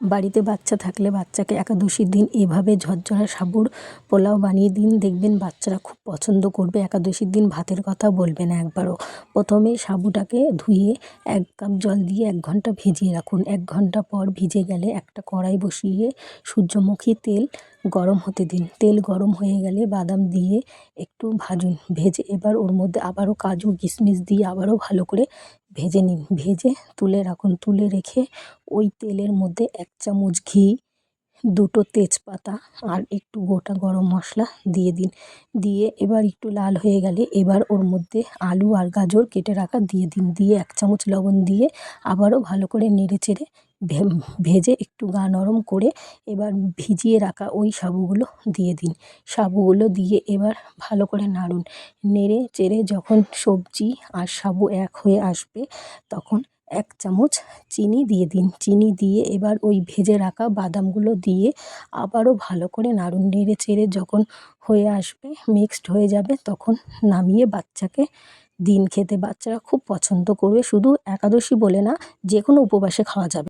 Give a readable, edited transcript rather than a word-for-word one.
বাড়িতে বাচ্চা থাকলে বাচ্চাকে একাদশীর দিন এভাবে ঝরঝরা সাবুর পোলাও বানিয়ে দিন, দেখবেন বাচ্চারা খুব পছন্দ করবে। একাদশীর দিন ভাতের কথা বলবে না একবারও। প্রথমে সাবুটাকে ধুয়ে 1 কাপ জল দিয়ে 1 ঘন্টা ভিজিয়ে রাখুন। 1 ঘন্টা পর ভিজে গেলে একটা কড়াই বসিয়ে সূর্যমুখী তেল গরম হতে দিন। তেল গরম হয়ে গেলে বাদাম দিয়ে একটু ভাজুন। ভেজে এবার ওর মধ্যে আবারও কাজু কিশমিশ দিয়ে আবারও ভালো করে ভেজে নিন। ভেজে তুলে রাখুন। তুলে রেখে ওই তেলের মধ্যে 1 চামচ ঘি, 2টো তেজপাতা আর একটু গোটা গরম মশলা দিয়ে দিন। দিয়ে এবার একটু লাল হয়ে গেলে এবার ওর মধ্যে আলু আর গাজর কেটে রাখা দিয়ে দিন। দিয়ে 1 চামচ লবণ দিয়ে আবারও ভালো করে নেড়েচেড়ে ভেজে একটু গা নরম করে এবার ভিজিয়ে রাখা ওই সাবুগুলো দিয়ে দিন। সাবুগুলো দিয়ে এবার ভালো করে নাড়ুন। নেড়ে চেড়ে যখন সবজি আর সাবু এক হয়ে আসবে তখন 1 চামচ চিনি দিয়ে দিন। চিনি দিয়ে এবার ওই ভেজে রাখা বাদামগুলো দিয়ে আবারও ভালো করে নাড়ুন। নেড়ে চেড়ে যখন হয়ে আসবে, মিক্সড হয়ে যাবে, তখন নামিয়ে বাচ্চাকে দিন খেতে। বাচ্চারা খুব পছন্দ করবে। শুধু একাদশী বলে না, যে কোনো উপবাসে খাওয়া যাবে।